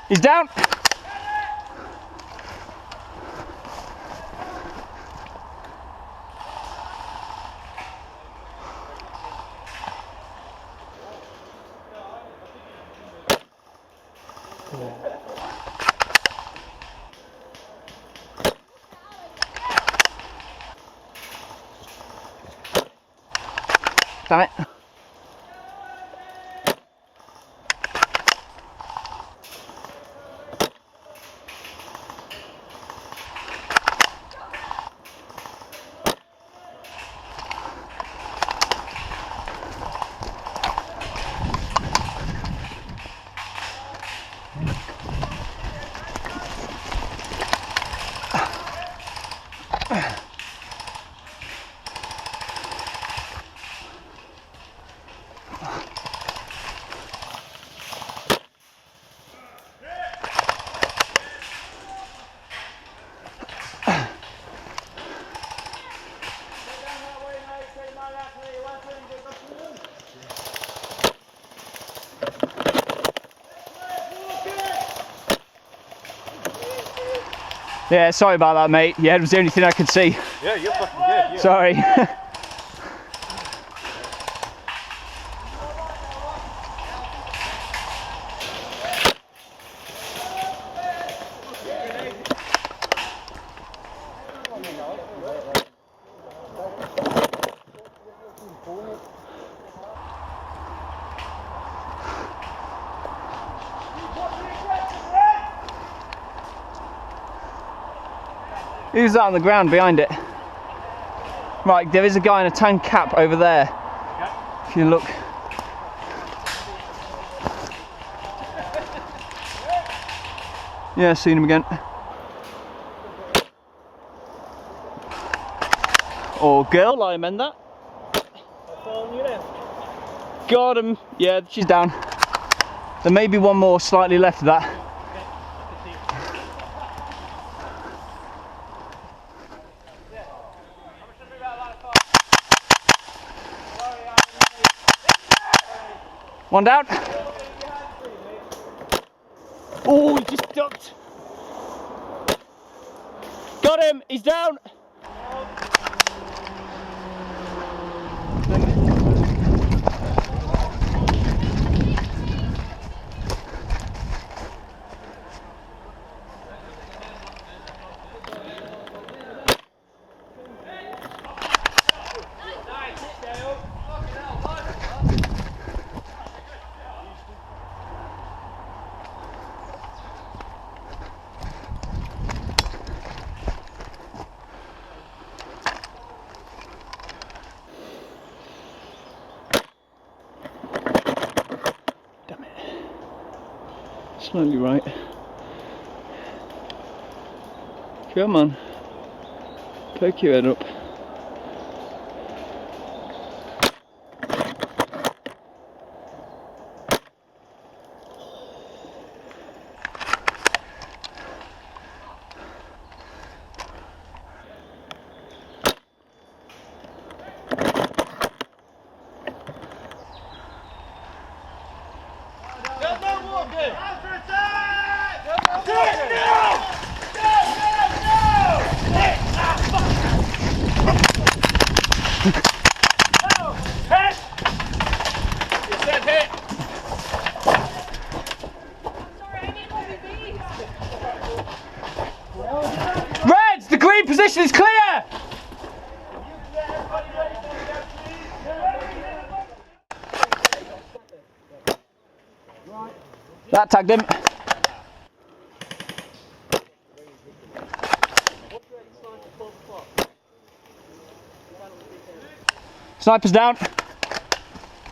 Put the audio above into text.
He's down. Damn it. Yeah, sorry about that, mate. Your head was the only thing I could see. Yeah, you're fucking good. Yeah. Sorry. Who's that on the ground behind it? Right, there is a guy in a tan cap over there. If you look. Yeah, seen him again. Or girl, I amend that. Got him. Yeah, she's down. There may be one more slightly left of that. One down. Oh, he just ducked. Got him, he's down. Slowly right. Come on. Poke your head up. Reds, the green position is clear! That tagged him. Sniper's down.